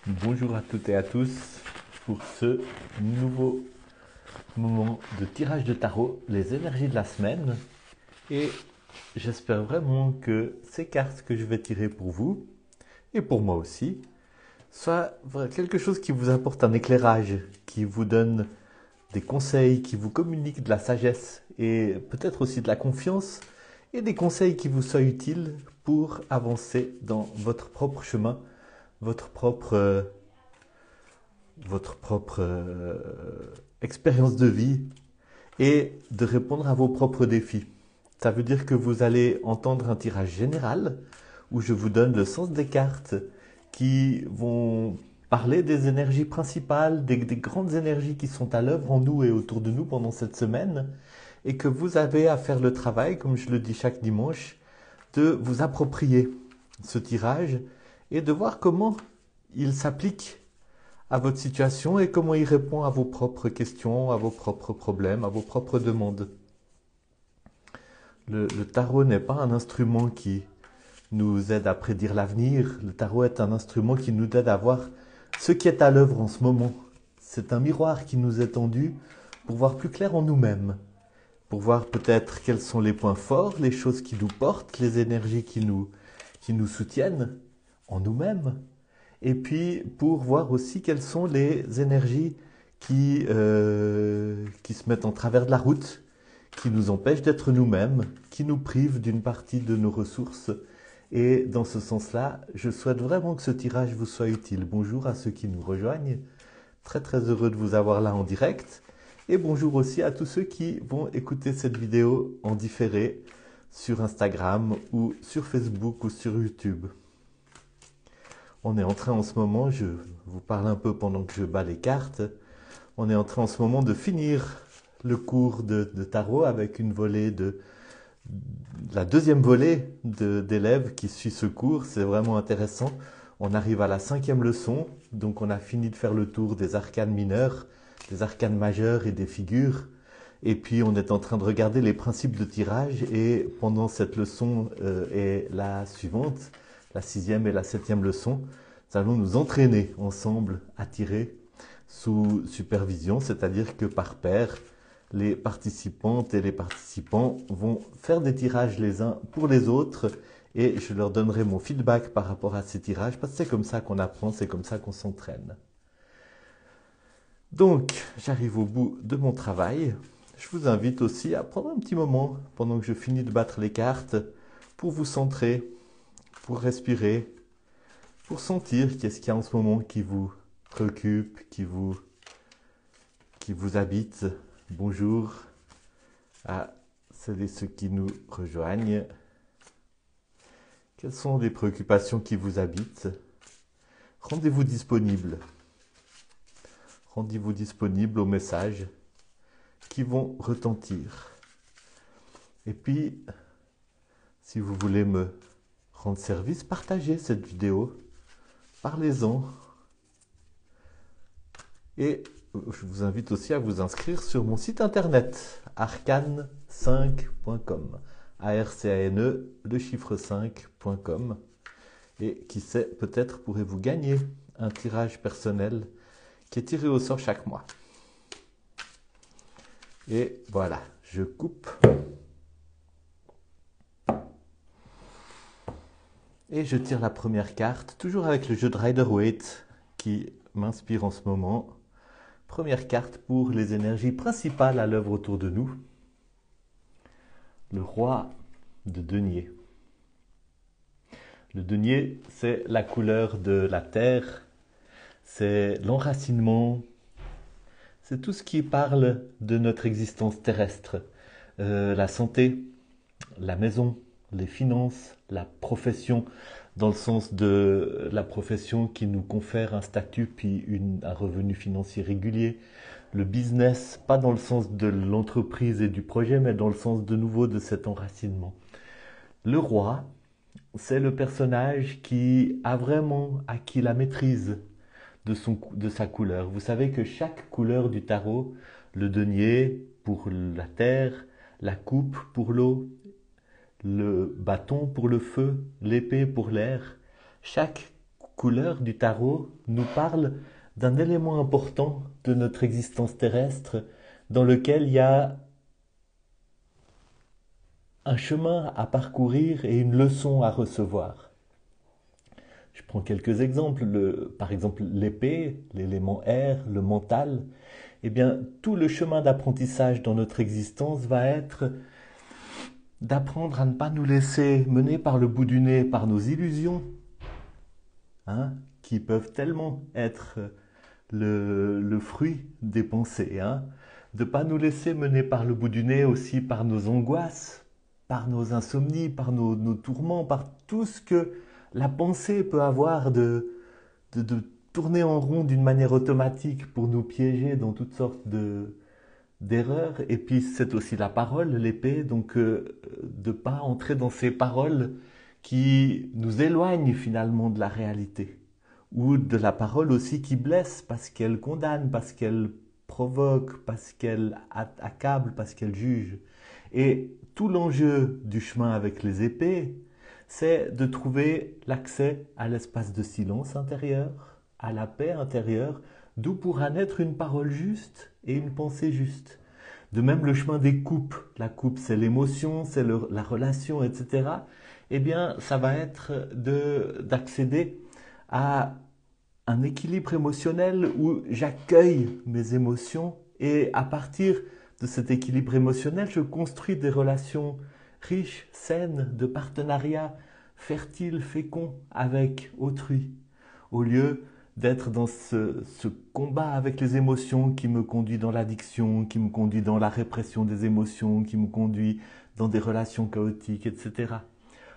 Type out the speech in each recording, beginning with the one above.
Bonjour à toutes et à tous pour ce nouveau moment de tirage de tarot, les énergies de la semaine. Et j'espère vraiment que ces cartes que je vais tirer pour vous, et pour moi aussi, soient quelque chose qui vous apporte un éclairage, qui vous donne des conseils, qui vous communique de la sagesse et peut-être aussi de la confiance, et des conseils qui vous soient utiles pour avancer dans votre propre chemin, votre propre expérience de vie et de répondre à vos propres défis. Ça veut dire que vous allez entendre un tirage général où je vous donne le sens des cartes qui vont parler des énergies principales, des grandes énergies qui sont à l'œuvre en nous et autour de nous pendant cette semaine et que vous avez à faire le travail, comme je le dis chaque dimanche, de vous approprier ce tirage et de voir comment il s'applique à votre situation et comment il répond à vos propres questions, à vos propres problèmes, à vos propres demandes. Le tarot n'est pas un instrument qui nous aide à prédire l'avenir. Le tarot est un instrument qui nous aide à voir ce qui est à l'œuvre en ce moment. C'est un miroir qui nous est tendu pour voir plus clair en nous-mêmes, pour voir peut-être quels sont les points forts, les choses qui nous portent, les énergies qui nous soutiennent en nous-mêmes. Et puis pour voir aussi quelles sont les énergies qui se mettent en travers de la route, qui nous empêchent d'être nous-mêmes, qui nous privent d'une partie de nos ressources. Et dans ce sens-là, je souhaite vraiment que ce tirage vous soit utile. Bonjour à ceux qui nous rejoignent. Très très heureux de vous avoir là en direct. Et bonjour aussi à tous ceux qui vont écouter cette vidéo en différé sur Instagram ou sur Facebook ou sur YouTube. On est en train en ce moment, je vous parle un peu pendant que je bats les cartes, on est en train en ce moment de finir le cours de tarot avec une volée la deuxième volée d'élèves qui suit ce cours. C'est vraiment intéressant. On arrive à la 5e leçon, donc on a fini de faire le tour des arcanes mineurs, des arcanes majeures et des figures. Et puis on est en train de regarder les principes de tirage et pendant cette leçon et la suivante, la 6e et la 7e leçon, nous allons nous entraîner ensemble à tirer sous supervision, c'est-à-dire que par paire, les participantes et les participants vont faire des tirages les uns pour les autres et je leur donnerai mon feedback par rapport à ces tirages parce que c'est comme ça qu'on apprend, c'est comme ça qu'on s'entraîne. Donc, j'arrive au bout de mon travail. Je vous invite aussi à prendre un petit moment pendant que je finis de battre les cartes pour vous centrer, pour respirer, pour sentir qu'est-ce qu'il y a en ce moment qui vous préoccupe, qui vous habite. Bonjour à celles et ceux qui nous rejoignent. Quelles sont les préoccupations qui vous habitent? Rendez-vous disponible. Rendez-vous disponible aux messages qui vont retentir. Et puis, si vous voulez me rendre service, partagez cette vidéo, parlez-en. Et je vous invite aussi à vous inscrire sur mon site internet arcane5.com. ARCANE, le chiffre 5.com. Et qui sait, peut-être pourrez-vous gagner un tirage personnel qui est tiré au sort chaque mois. Et voilà, je coupe. Et je tire la première carte, toujours avec le jeu de Rider-Waite qui m'inspire en ce moment. Première carte pour les énergies principales à l'œuvre autour de nous. Le roi de denier. Le denier, c'est la couleur de la terre, c'est l'enracinement, c'est tout ce qui parle de notre existence terrestre. La santé, la maison, les finances, la profession, dans le sens de la profession qui nous confère un statut puis un revenu financier régulier. Le business, pas dans le sens de l'entreprise et du projet, mais dans le sens de nouveau de cet enracinement. Le roi, c'est le personnage qui a vraiment acquis la maîtrise de sa couleur. Vous savez que chaque couleur du tarot, le denier pour la terre, la coupe pour l'eau, le bâton pour le feu, l'épée pour l'air, chaque couleurs du tarot nous parlent d'un élément important de notre existence terrestre dans lequel il y a un chemin à parcourir et une leçon à recevoir. Je prends quelques exemples. Par exemple, l'épée, l'élément air, le mental. Eh bien, tout le chemin d'apprentissage dans notre existence va être d'apprendre à ne pas nous laisser mener par le bout du nez par nos illusions, qui peuvent tellement être le fruit des pensées, de ne pas nous laisser mener par le bout du nez aussi par nos angoisses, par nos insomnies, par nos tourments, par tout ce que la pensée peut avoir de tourner en rond d'une manière automatique pour nous piéger dans toutes sortes d'erreurs. Et puis c'est aussi la parole, l'épée, donc de ne pas entrer dans ces paroles qui nous éloignent finalement de la réalité. Ou de la parole aussi qui blesse parce qu'elle condamne, parce qu'elle provoque, parce qu'elle accable, parce qu'elle juge. Et tout l'enjeu du chemin avec les épées, c'est de trouver l'accès à l'espace de silence intérieur, à la paix intérieure, d'où pourra naître une parole juste et une pensée juste. De même, le chemin des coupes. La coupe, c'est l'émotion, c'est la relation, etc. Eh bien, ça va être d'accéder à un équilibre émotionnel où j'accueille mes émotions et à partir de cet équilibre émotionnel, je construis des relations riches, saines, de partenariat fertile, fécond avec autrui, au lieu d'être dans ce combat avec les émotions qui me conduit dans l'addiction, qui me conduit dans la répression des émotions, qui me conduit dans des relations chaotiques, etc.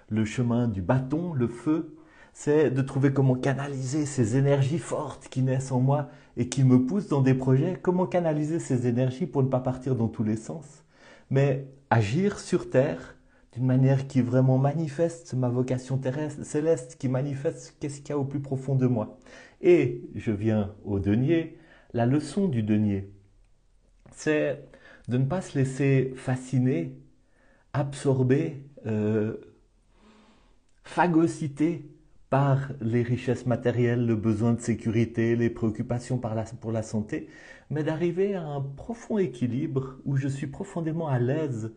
Le chemin du bâton, le feu, c'est de trouver comment canaliser ces énergies fortes qui naissent en moi et qui me poussent dans des projets, comment canaliser ces énergies pour ne pas partir dans tous les sens, mais agir sur Terre d'une manière qui vraiment manifeste ma vocation terrestre, céleste, qui manifeste qu'est-ce qu'il y a au plus profond de moi. Et je viens au denier, la leçon du denier, c'est de ne pas se laisser fasciner, absorber, phagocyter par les richesses matérielles, le besoin de sécurité, les préoccupations pour la santé, mais d'arriver à un profond équilibre où je suis profondément à l'aise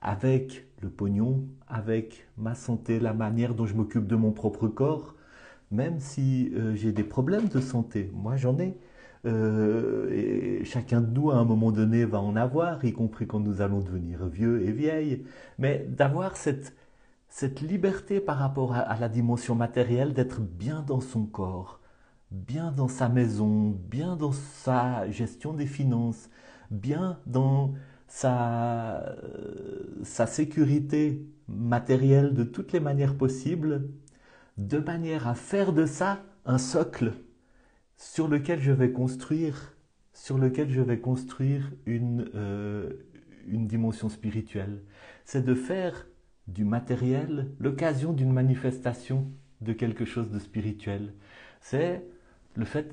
avec le pognon, avec ma santé, la manière dont je m'occupe de mon propre corps, même si j'ai des problèmes de santé. Moi, j'en ai. Et chacun de nous, à un moment donné, va en avoir, y compris quand nous allons devenir vieux et vieilles. Mais d'avoir cette liberté par rapport à la dimension matérielle, d'être bien dans son corps, bien dans sa maison, bien dans sa gestion des finances, bien dans sa sécurité matérielle de toutes les manières possibles, de manière à faire de ça un socle sur lequel je vais construire, une dimension spirituelle. C'est de faire du matériel l'occasion d'une manifestation de quelque chose de spirituel. C'est le fait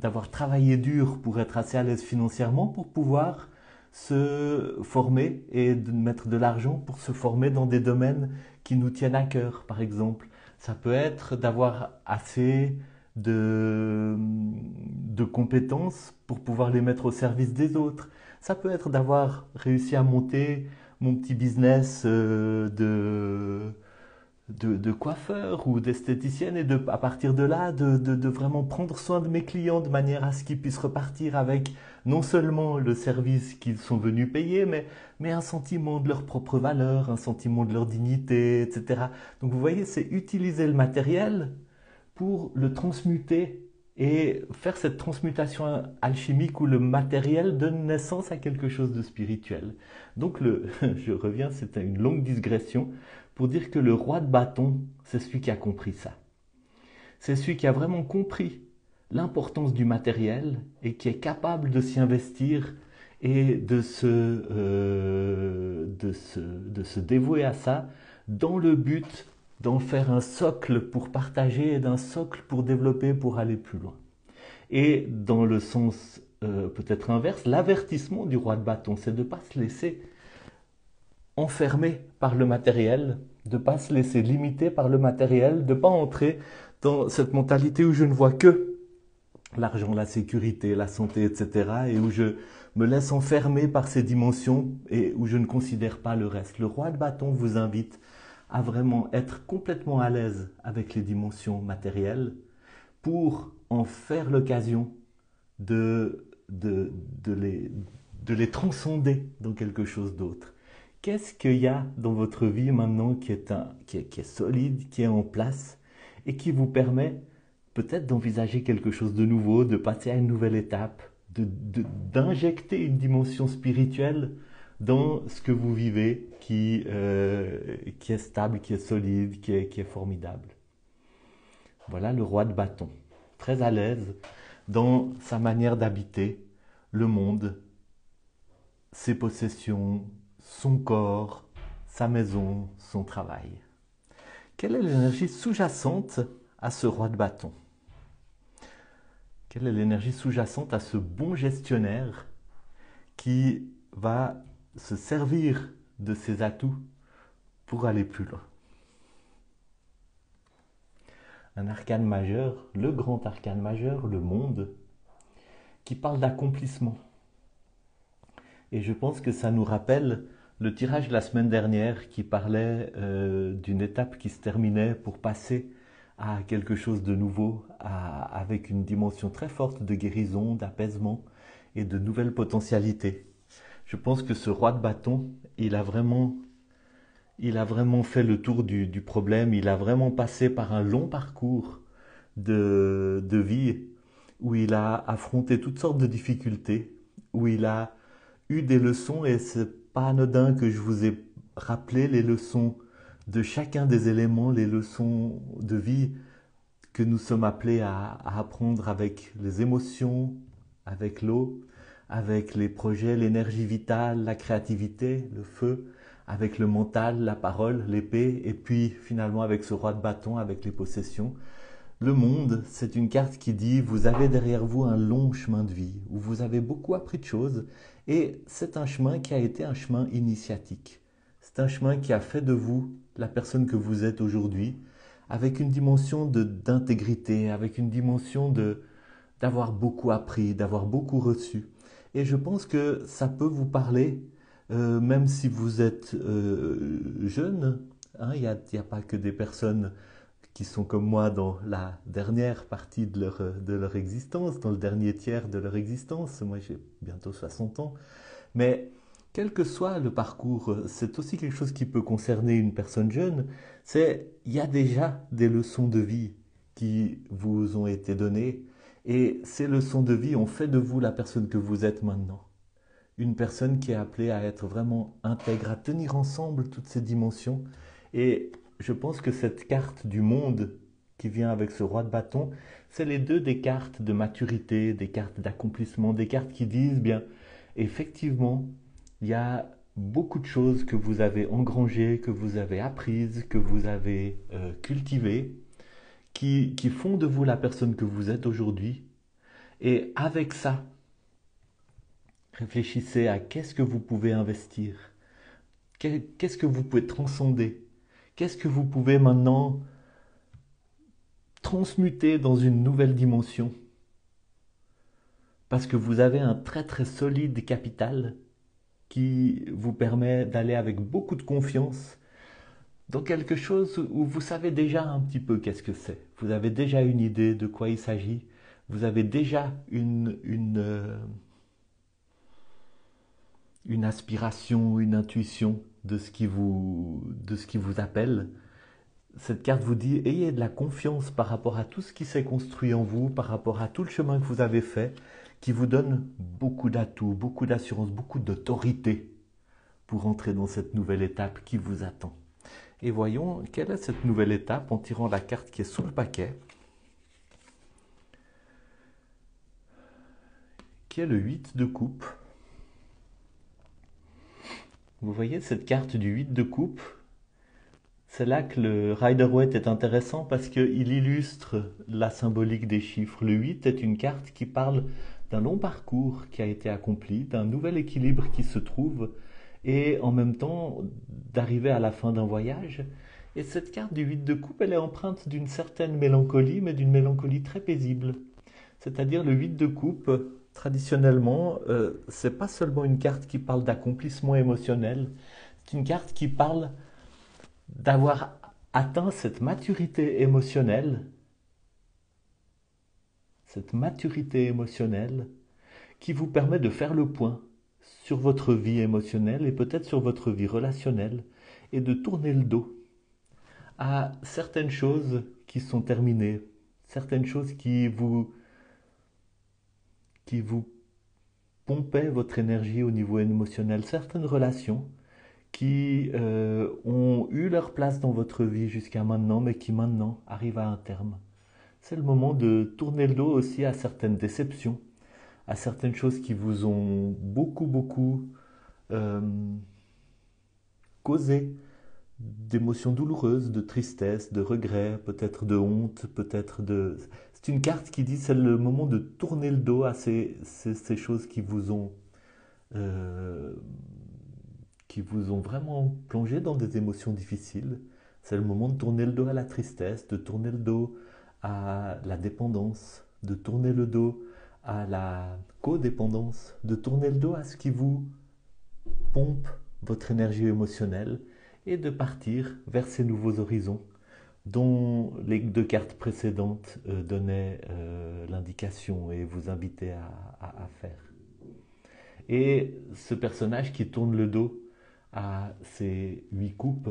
d'avoir travaillé dur pour être assez à l'aise financièrement pour pouvoir se former et de mettre de l'argent pour se former dans des domaines qui nous tiennent à cœur, par exemple. Ça peut être d'avoir assez de compétences pour pouvoir les mettre au service des autres. Ça peut être d'avoir réussi à monter mon petit business de coiffeur ou d'esthéticienne et à partir de là, de vraiment prendre soin de mes clients de manière à ce qu'ils puissent repartir avec non seulement le service qu'ils sont venus payer, mais un sentiment de leur propre valeur, un sentiment de leur dignité, etc. Donc vous voyez, c'est utiliser le matériel pour le transmuter et faire cette transmutation alchimique où le matériel donne naissance à quelque chose de spirituel. Donc je reviens, c'est une longue digression pour dire que le roi de bâton, c'est celui qui a compris ça. C'est celui qui a vraiment compris l'importance du matériel et qui est capable de s'y investir et de se dévouer à ça dans le but d'en faire un socle pour partager et d'un socle pour développer, pour aller plus loin. Et dans le sens peut-être inverse, l'avertissement du roi de bâton, c'est de ne pas se laisser enfermer par le matériel, de ne pas se laisser limiter par le matériel, de ne pas entrer dans cette mentalité où je ne vois que l'argent, la sécurité, la santé, etc. et où je me laisse enfermer par ces dimensions et où je ne considère pas le reste. Le roi de bâton vous invite à vraiment être complètement à l'aise avec les dimensions matérielles pour en faire l'occasion de les transcender dans quelque chose d'autre. Qu'est-ce qu'il y a dans votre vie maintenant qui est solide, qui est en place et qui vous permet peut-être d'envisager quelque chose de nouveau, de passer à une nouvelle étape, d'injecter une dimension spirituelle dans ce que vous vivez qui est stable, qui est solide, qui est formidable. Voilà le roi de bâton, très à l'aise dans sa manière d'habiter le monde, ses possessions, son corps, sa maison, son travail. Quelle est l'énergie sous-jacente à ce roi de bâton? Quelle est l'énergie sous-jacente à ce bon gestionnaire qui va se servir de ses atouts pour aller plus loin? Un arcane majeur, le grand arcane majeur, le monde, qui parle d'accomplissement. Et je pense que ça nous rappelle le tirage de la semaine dernière qui parlait d'une étape qui se terminait pour passer à quelque chose de nouveau, avec une dimension très forte de guérison, d'apaisement et de nouvelles potentialités. Je pense que ce roi de bâton, il a vraiment fait le tour du problème, il a vraiment passé par un long parcours de vie où il a affronté toutes sortes de difficultés, où il a eu des leçons, et c'est pas anodin que je vous ai rappelé les leçons de chacun des éléments, les leçons de vie que nous sommes appelés à apprendre avec les émotions, avec l'eau, avec les projets, l'énergie vitale, la créativité, le feu, avec le mental, la parole, l'épée, et puis finalement avec ce roi de bâton, avec les possessions. Le monde, c'est une carte qui dit vous avez derrière vous un long chemin de vie, où vous avez beaucoup appris de choses, et c'est un chemin qui a été un chemin initiatique. C'est un chemin qui a fait de vous la personne que vous êtes aujourd'hui, avec une dimension d'intégrité, avec une dimension d'avoir beaucoup appris, d'avoir beaucoup reçu. Et je pense que ça peut vous parler, même si vous êtes jeune. Il n'y a pas que des personnes qui sont comme moi dans la dernière partie de leur existence, dans le dernier tiers de leur existence. Moi, j'ai bientôt 60 ans. Mais quel que soit le parcours, c'est aussi quelque chose qui peut concerner une personne jeune. Il y a déjà des leçons de vie qui vous ont été données. Et ces leçons de vie ont fait de vous la personne que vous êtes maintenant. Une personne qui est appelée à être vraiment intègre, à tenir ensemble toutes ces dimensions. Et je pense que cette carte du monde qui vient avec ce roi de bâton, c'est les deux des cartes de maturité, des cartes d'accomplissement, des cartes qui disent bien, effectivement, il y a beaucoup de choses que vous avez engrangées, que vous avez apprises, que vous avez cultivées, qui font de vous la personne que vous êtes aujourd'hui. Et avec ça, réfléchissez à qu'est-ce que vous pouvez investir, qu'est-ce que vous pouvez transcender, qu'est-ce que vous pouvez maintenant transmuter dans une nouvelle dimension. Parce que vous avez un très très solide capital qui vous permet d'aller avec beaucoup de confiance dans quelque chose où vous savez déjà un petit peu qu'est-ce que c'est. Vous avez déjà une idée de quoi il s'agit. Vous avez déjà une aspiration, une intuition de ce qui vous appelle. Cette carte vous dit, ayez de la confiance par rapport à tout ce qui s'est construit en vous, par rapport à tout le chemin que vous avez fait, qui vous donne beaucoup d'atouts, beaucoup d'assurance, beaucoup d'autorité pour entrer dans cette nouvelle étape qui vous attend. Et voyons quelle est cette nouvelle étape en tirant la carte qui est sous le paquet, qui est le 8 de coupe. Vous voyez cette carte du 8 de coupe? C'est là que le Rider-Waite est intéressant parce qu'il illustre la symbolique des chiffres. Le 8 est une carte qui parle d'un long parcours qui a été accompli, d'un nouvel équilibre qui se trouve et en même temps d'arriver à la fin d'un voyage. Et cette carte du 8 de coupe, elle est empreinte d'une certaine mélancolie, mais d'une mélancolie très paisible. C'est-à-dire le 8 de coupe, traditionnellement, c'est pas seulement une carte qui parle d'accomplissement émotionnel, c'est une carte qui parle d'avoir atteint cette maturité émotionnelle qui vous permet de faire le point sur votre vie émotionnelle et peut-être sur votre vie relationnelle et de tourner le dos à certaines choses qui sont terminées, certaines choses qui vous pompaient votre énergie au niveau émotionnel, certaines relations qui ont eu leur place dans votre vie jusqu'à maintenant, mais qui maintenant arrivent à un terme. C'est le moment de tourner le dos aussi à certaines déceptions, à certaines choses qui vous ont beaucoup euh, causé d'émotions douloureuses, de tristesse, de regret, peut-être de honte, peut-être de... C'est une carte qui dit c'est le moment de tourner le dos à ces choses euh, qui vous ont vraiment plongé dans des émotions difficiles. C'est le moment de tourner le dos à la tristesse, de tourner le dos à la dépendance, de tourner le dos à la codépendance, de tourner le dos à ce qui vous pompe votre énergie émotionnelle et de partir vers ces nouveaux horizons dont les deux cartes précédentes donnaient l'indication et vous invitaient à faire. Et ce personnage qui tourne le dos à ces 8 coupes,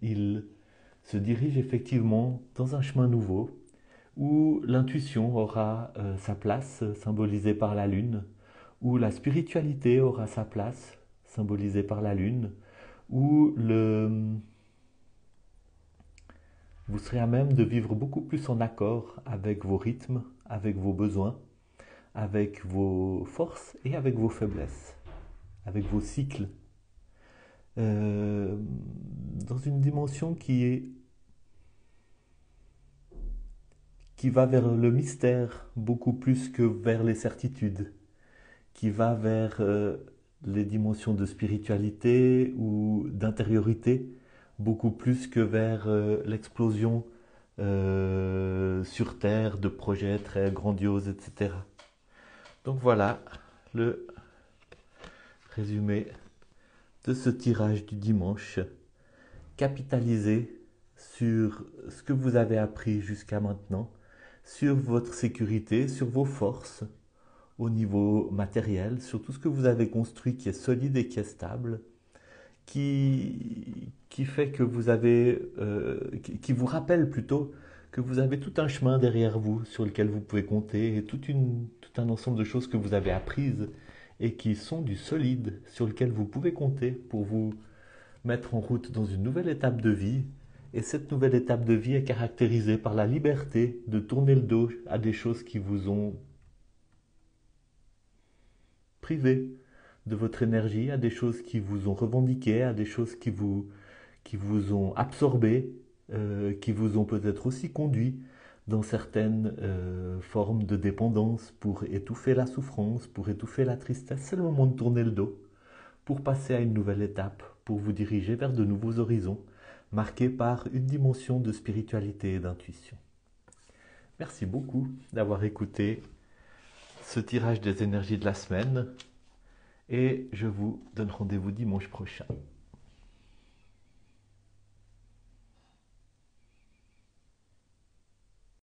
il se dirige effectivement dans un chemin nouveau où l'intuition aura sa place, symbolisée par la lune, où la spiritualité aura sa place, symbolisée par la lune, où vous serez à même de vivre beaucoup plus en accord avec vos rythmes, avec vos besoins, avec vos forces et avec vos faiblesses, avec vos cycles, euh, dans une dimension qui va vers le mystère beaucoup plus que vers les certitudes, qui va vers les dimensions de spiritualité ou d'intériorité, beaucoup plus que vers l'explosion sur Terre de projets très grandioses, etc. Donc voilà le résumé de ce tirage du dimanche. Capitalisez sur ce que vous avez appris jusqu'à maintenant, sur votre sécurité, sur vos forces au niveau matériel, sur tout ce que vous avez construit qui est solide et qui est stable, qui fait que vous avez, qui vous rappelle plutôt que vous avez tout un chemin derrière vous sur lequel vous pouvez compter et tout un ensemble de choses que vous avez apprises et qui sont du solide sur lequel vous pouvez compter pour vous mettre en route dans une nouvelle étape de vie. Et cette nouvelle étape de vie est caractérisée par la liberté de tourner le dos à des choses qui vous ont privé de votre énergie, à des choses qui vous ont revendiqué, à des choses qui vous ont absorbé, qui vous ont peut-être aussi conduit dans certaines formes de dépendance pour étouffer la souffrance, pour étouffer la tristesse. C'est le moment de tourner le dos pour passer à une nouvelle étape, pour vous diriger vers de nouveaux horizons, marqués par une dimension de spiritualité et d'intuition. Merci beaucoup d'avoir écouté ce tirage des énergies de la semaine et je vous donne rendez-vous dimanche prochain.